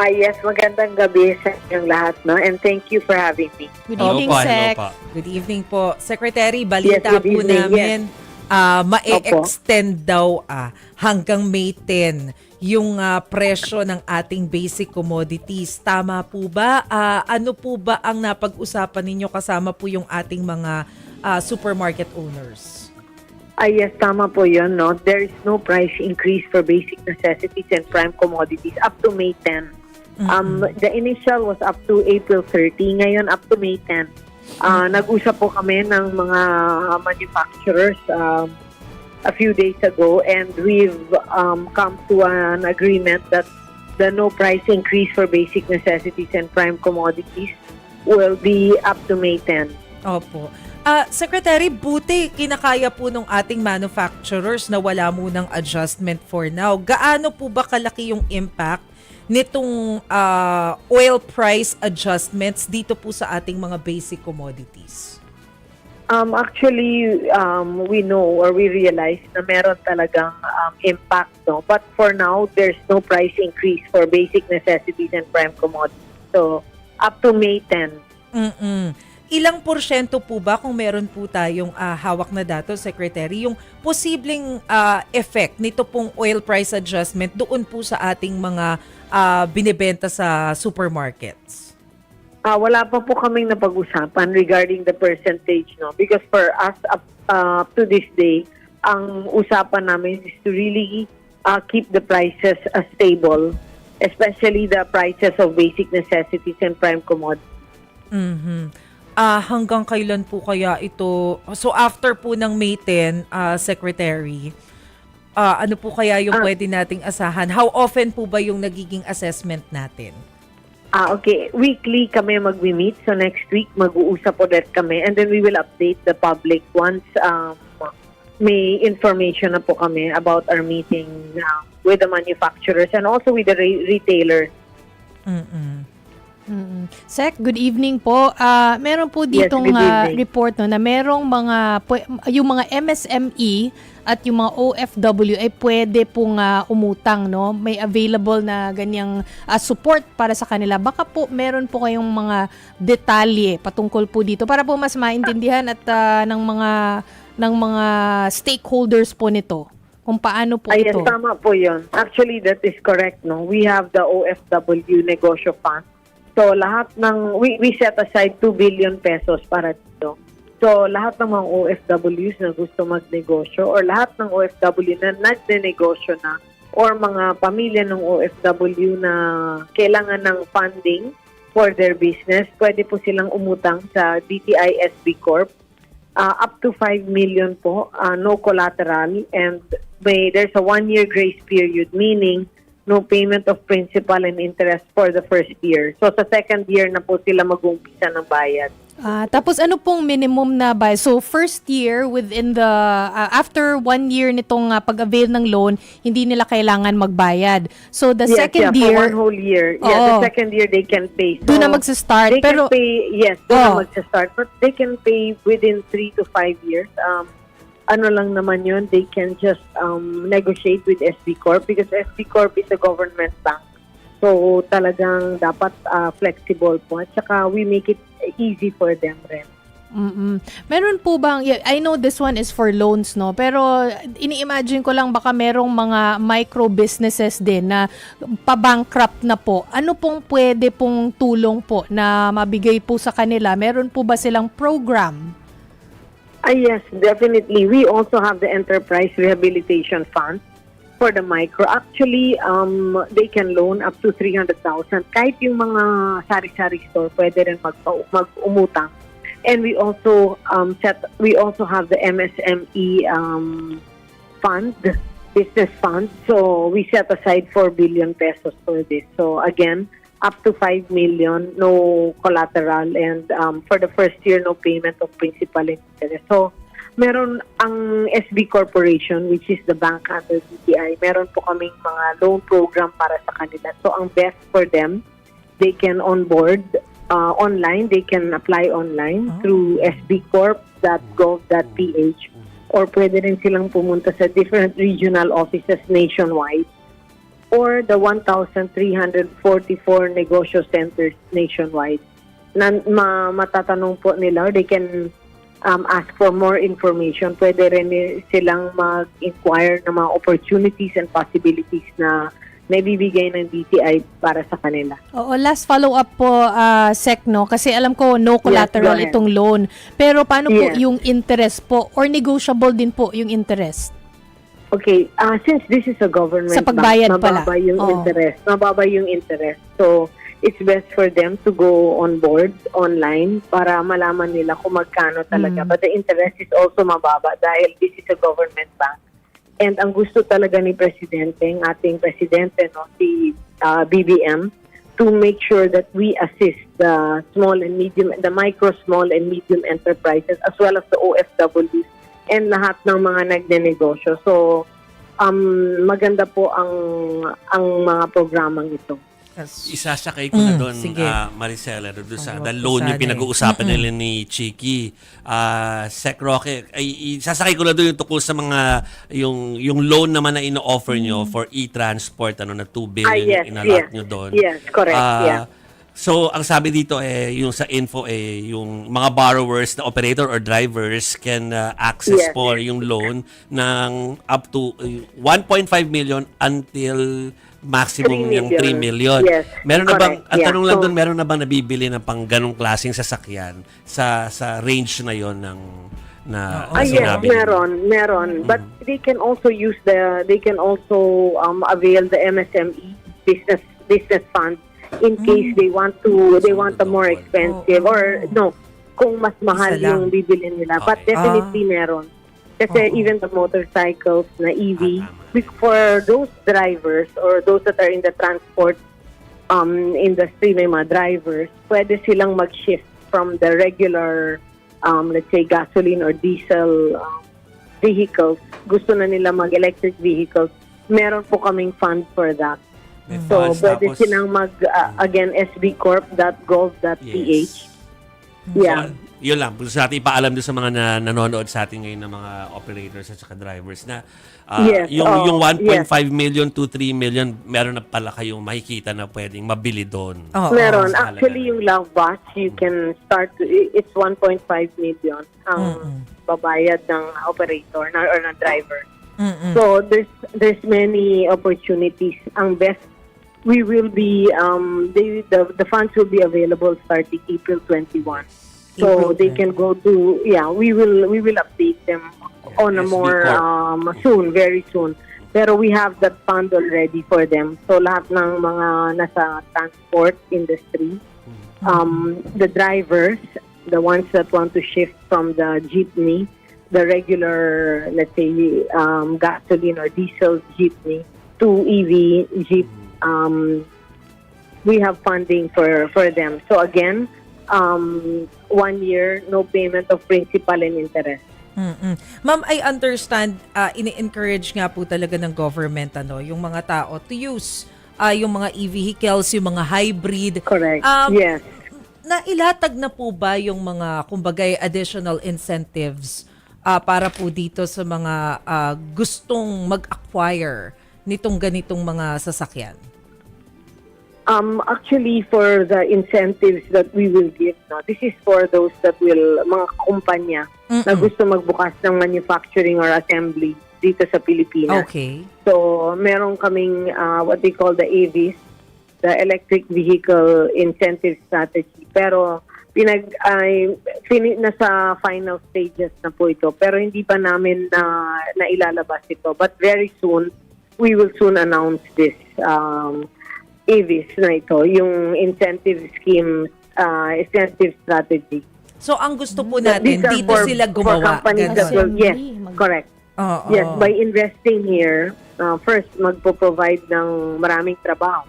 Yes, magandang gabi sa inyong lahat, no? And thank you for having me. Good Hello evening, po, Sec. hello po. Good evening po. Secretary, balita Yes, good po evening, namin, ma-extend daw hanggang May 10 yung presyo ng ating basic commodities. Tama po ba? Ano po ba ang napag-usapan ninyo kasama po yung ating mga supermarket owners? Yes, tama po yun, no? There is no price increase for basic necessities and prime commodities up to May 10. The initial was up to April 30. Ngayon, up to May 10. Nag-usap po kami ng mga manufacturers a few days ago, and we've come to an agreement that the no price increase for basic necessities and prime commodities will be up to May 10. Opo. Secretary, buti kinakaya po nung ating manufacturers na wala munang adjustment for now. Gaano po ba kalaki yung impact nitong oil price adjustments dito po sa ating mga basic commodities? Actually, we know or we realize na meron talagang impact, no? But for now, there's no price increase for basic necessities and prime commodities. So, up to May 10. Ilang porsyento po ba, kung meron po tayong hawak na datos, Secretary, yung posibleng effect nito pong oil price adjustment doon po sa ating mga binibenta sa supermarkets? Wala pa po kaming napag-usapan regarding the percentage, no? Because for us, up to this day, ang usapan namin is to really keep the prices stable, especially the prices of basic necessities and prime commodities. Hanggang kailan po kaya ito? So after po ng May 10, Secretary, ano po kaya yung pwede nating asahan? How often po ba yung nagiging assessment natin? Okay. Weekly kami mag-meet. So next week, mag-uusap ulit kami. And then we will update the public once may information na po kami about our meeting with the manufacturers and also with the retailers. Sec, good evening po. Meron po ditong report no, na merong yung mga MSME at yung mga OFW ay pwede pong umutang, no? May available na ganyang support para sa kanila. Baka po meron po kayong mga detalye patungkol po dito para po mas maintindihan at ng mga stakeholders po nito kung paano po ito. Yes, tama po yun. Actually, that is correct, no? We have the OFW Negosyo Fund. So lahat we set aside 2 billion pesos para dito. So lahat ng mga OFWs na gusto magnegosyo or lahat ng OFW na nagnenegosyo na or mga pamilya ng OFW na kailangan ng funding for their business, pwede po silang umutang sa DTI SB Corp. Up to 5 million po, no collateral, and there's a 1-year grace period, meaning no payment of principal and interest for the first year. So sa second year na po sila mag-uumpisa ng bayad. Tapos ano pong minimum na bayad? So first year within the after 1 year nitong pag-avail ng loan, hindi nila kailangan magbayad. So the second year, for 1 whole year. The second year they can pay. So doon na magsa-start. They can pay, doon na magsa-start. But they can pay within 3 to 5 years. Ano lang naman yun, they can just negotiate with SB Corp because SB Corp is a government bank. So talagang dapat flexible po. At saka we make it easy for them rin. Meron po bang, I know this one is for loans, no? Pero ini-imagine ko lang baka merong mga micro businesses din na pa-bankrupt na po. Ano pong pwede pong tulong po na mabigay po sa kanila? Meron po ba silang program? Yes, definitely. We also have the Enterprise Rehabilitation Fund for the micro. Actually, they can loan up to 300,000. Kahit yung mga sari-sari store, pwede rin mag-umutang. And we also have the MSME fund, business fund. So we set aside 4 billion pesos for this. So again, up to 5 million, no collateral, and for the first year, no payment of principal and interest. So, meron ang SB Corporation, which is the bank under DTI, meron po kaming mga loan program para sa kanila. So, ang best for them, they can onboard online, they can apply online through sbcorp.gov.ph, or pwede rin silang pumunta sa different regional offices nationwide. or the 1,344 negosyo centers nationwide. Matatanong po nila, or they can ask for more information. Pwede rin silang mag-inquire ng mga opportunities and possibilities na naibibigay ng DTI para sa kanila. Oo, last follow-up po, Sec, no? Kasi alam ko, no collateral Yes, go ahead. itong loan. Pero paano po Yes. yung interest po? Or negotiable din po yung interest? Okay, since this is a government Sa pagbayad bank, pala. mababa yung Oo. interest. Mababa yung interest. So, it's best for them to go on board online para malaman nila kung magkano talaga. But the interest is also mababa dahil this is a government bank. And ang gusto talaga ni Presidente, ng ating Presidente, no, si BBM, to make sure that we assist the micro, small, and medium enterprises as well as the OFWs and lahat ng mga nagnenegosyo. So, maganda po ang mga programang ito. Isasakay ko na doon, sige. Maricela, doon sa Ano, loan yung sana pinag-uusapan nila ni Chiki. Sec Roque, isasakay ko na doon yung tukol sa mga, yung loan naman na ino-offer nyo for e-transport, na 2 billion Yes, yung inalat yes. nyo doon. Yes, correct, yeah. So, ang sabi dito yung sa info yung mga borrowers na operator or drivers can access Yes. for yung loan ng up to 1.5 million until maximum 3 yung 3 million. Yes, Meron na bang, correct, ang yeah. tanong lang So, doon, meron na bang nabibili ng pang ganong klaseng sasakyan sa range na yon ng na Ah, yes, sinabi? meron. But they can also avail the MSME business fund in case they want a more expensive or kung mas mahal Isa lang. yung bibili nila. But Okay. definitely meron. Kasi even the motorcycles na EV, for those drivers or those that are in the transport industry, may mga drivers, pwede silang mag-shift from the regular, let's say, gasoline or diesel vehicles. Gusto na nila mag-electric vehicles. Meron po kaming fund for that. May So, funds, pwede tapos- silang again, sbcorp.gov.ph. Yes. Yeah. So, yun lang. Gusto natin ipaalam doon sa mga nanonood sa atin ngayon ng mga operators at saka drivers na Yes, yung 1.5 yes. million to 3 million, meron na pala kayong makikita na pwedeng mabili doon. Oo. Meron. sa Actually, halaga. yung Love Bus, you can start, it's 1.5 million ang babayad ng operator or ng driver. So, there's many opportunities. Ang best, we will be, the funds will be available starting April 21. So, April they can go to, we will update them on a SB more, soon, very soon. Pero we have that fund already for them. So, lahat ng mga nasa transport industry, the drivers, the ones that want to shift from the jeepney, the regular, let's say, gasoline or diesel jeepney to EV jeep, we have funding for them. So again, 1 year, no payment of principal and interest. Ma'am, I understand, ini-encourage nga po talaga ng government yung mga tao to use yung mga e-vehicles, yung mga hybrid. Correct. Yes. Yes. Nailatag na po ba yung mga, kumbaga, additional incentives para po dito sa mga gustong mag-acquire nitong ganitong mga sasakyan? Actually, for the incentives that we will give, this is for those that will, mga kumpanya na gusto magbukas ng manufacturing or assembly dito sa Pilipinas. Okay. So, meron kaming what they call the AVIS, the Electric Vehicle Incentive Strategy. Pero nasa final stages na po ito. Pero hindi pa namin na ilalabas ito. But very soon, we will soon announce this AVIS na ito, yung incentive scheme, incentive strategy. So, ang gusto po natin, These are dito sila gumawa. For companies that Ganon. will, yes, correct. Oo. Yes, by investing here, first, magpo-provide ng maraming trabaho.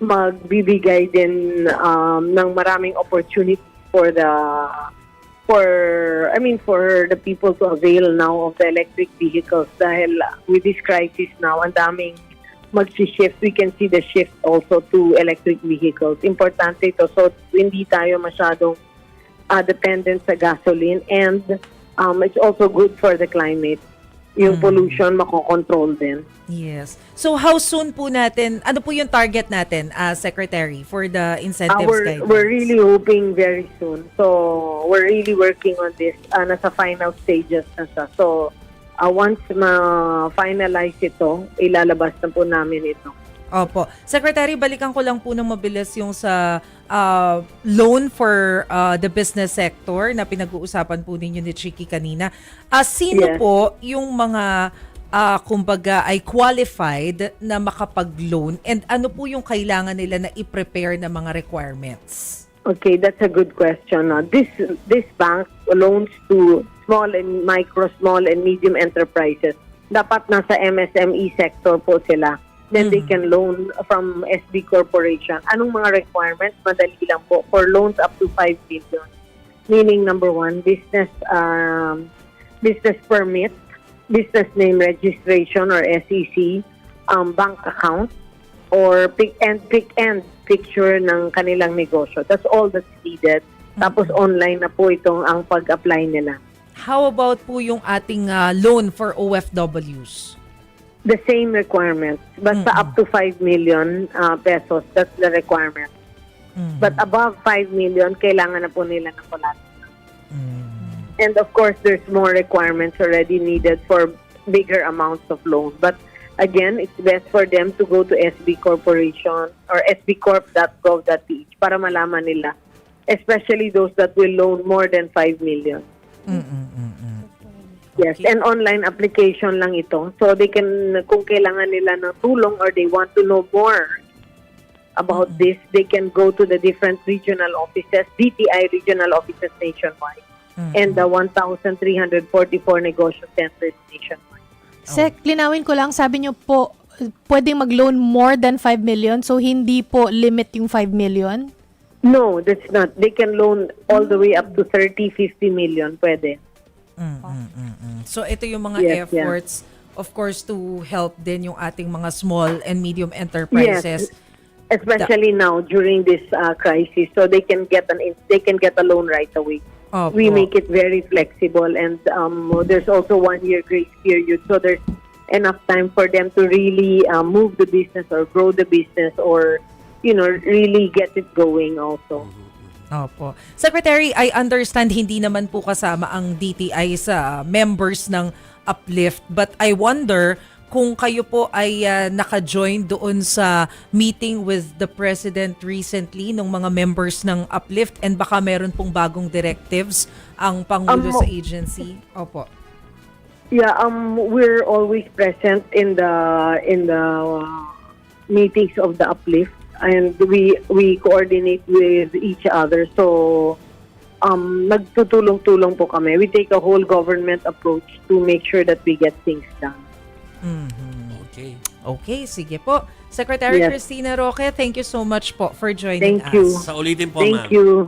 Magbibigay din ng maraming opportunity for the people to avail now of the electric vehicles dahil with this crisis now, ang daming mag-shift. We can see the shift also to electric vehicles. Importante ito. So, hindi tayo masyadong dependent sa gasoline and it's also good for the climate. yung pollution makokontrol din. Yes. So how soon po natin, ano po yung target natin, Secretary, for the incentives guidance? We're really hoping very soon. So, we're really working on this. Nasa final stages na siya. So, once ma-finalize ito, ilalabas na po namin ito. Opo. Secretary, balikan ko lang po ng mabilis yung sa loan for the business sector na pinag-uusapan po ninyo ni Chiki kanina. Sino Yes. po yung mga kumbaga ay qualified na makapag-loan and ano po yung kailangan nila na i-prepare na mga requirements? Okay, that's a good question. This bank loans to small and medium enterprises. Dapat nasa MSME sector po sila. Then they can loan from SB Corporation. Anong mga requirements? Madali lang po. For loans up to 5 million. Meaning, number one, business permit, business name registration or SEC, bank account, or pick and picture ng kanilang negosyo. That's all that's needed. Tapos online na po itong ang pag-apply nila. How about po yung ating loan for OFWs? The same requirements. Basta up to 5 million pesos, that's the requirement. But above 5 million, kailangan na po nila ng collateral. And of course, there's more requirements already needed for bigger amounts of loan. But again, it's best for them to go to SB Corporation or sbcorp.gov.ph para malaman nila. Especially those that will loan more than 5 million. Yes, Okay. and online application lang ito. So they can, kung kailangan nila ng tulong or they want to know more about this, they can go to the different regional offices, DTI regional offices nationwide, and the 1,344 negosyo centers nationwide. Sec, linawin ko lang, sabi niyo po, pwedeng mag-loan more than 5 million, so hindi po limit yung 5 million? No, that's not. They can loan all the way up to 30, 50 million. Pwede. So ito yung mga Yes, yeah. efforts, of course, to help din yung ating mga small and medium enterprises. Yes, especially now during this crisis, so they can get a loan right away. Opo. We make it very flexible, and there's also 1 year grace period, so there's enough time for them to really move the business or grow the business or really get it going also. Opo. Secretary, I understand hindi naman po kasama ang DTI sa members ng Uplift, but I wonder kung kayo po ay naka-join doon sa meeting with the President recently ng mga members ng Uplift and baka meron pong bagong directives ang Pangulo sa agency. Opo. Yeah, we're always present in the meetings of the Uplift, and we coordinate with each other. So nagtutulong-tulong po kami. We take a whole government approach to make sure that we get things done. Okay. Okay, sige po. Secretary Yes. Cristina Roque, thank you so much po for joining Thank you. us. Sa ulitin po, Thank ma'am. you.